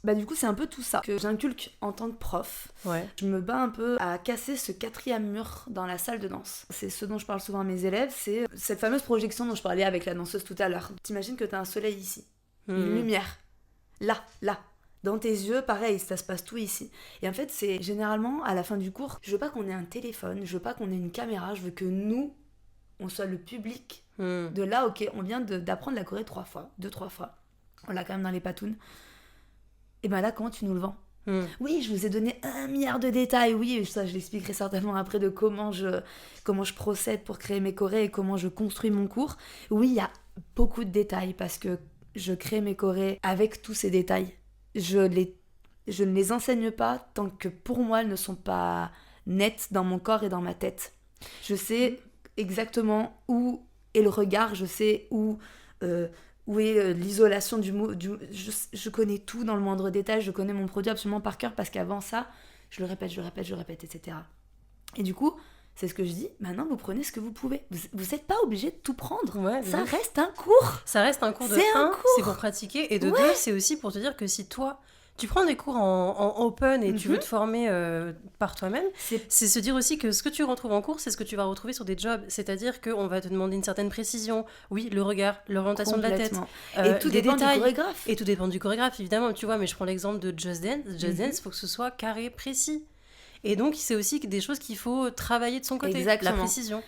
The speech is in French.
Bah du coup c'est un peu tout ça que j'inculque en tant que prof. Ouais. Je me bats un peu à casser ce 4e mur dans la salle de danse. C'est ce dont je parle souvent à mes élèves, c'est cette fameuse projection dont je parlais avec la danseuse tout à l'heure. T'imagines que t'as un soleil ici, une lumière, là. Dans tes yeux, pareil, ça se passe tout ici. Et en fait c'est généralement à la fin du cours, je veux pas qu'on ait un téléphone, je veux pas qu'on ait une caméra, je veux que nous, on soit le public de là, ok, on vient d'apprendre la choré 3 fois, 2-3 fois. On l'a quand même dans les patounes. Et ben là, comment tu nous le vends ? Oui, je vous ai donné 1 milliard de détails, oui, ça je l'expliquerai certainement après de comment je procède pour créer mes chorés et comment je construis mon cours. Oui, il y a beaucoup de détails parce que je crée mes chorés avec tous ces détails. Je ne les enseigne pas tant que pour moi elles ne sont pas nettes dans mon corps et dans ma tête. Je sais exactement où est le regard, je sais où est l'isolation du mot. Je connais tout dans le moindre détail, je connais mon produit absolument par cœur parce qu'avant ça, je le répète, etc. Et du coup, c'est ce que je dis, maintenant vous prenez ce que vous pouvez. Vous n'êtes pas obligé de tout prendre. Ouais, ça reste un cours. Ça reste un cours de C'est un 1, cours. c'est pour pratiquer. Et de 2, c'est aussi pour te dire que si toi, tu prends des cours en open et tu veux te former par toi-même, c'est se dire aussi que ce que tu retrouves en cours, c'est ce que tu vas retrouver sur des jobs. C'est-à-dire qu'on va te demander une certaine précision. Oui, le regard, l'orientation de la tête. Et tout dépend détails, du chorégraphe. Et tout dépend du chorégraphe, évidemment. Tu vois, mais je prends l'exemple de Just Dance. Just Dance, il faut que ce soit carré, précis. Et donc, c'est aussi des choses qu'il faut travailler de son côté, Exactement. la précision.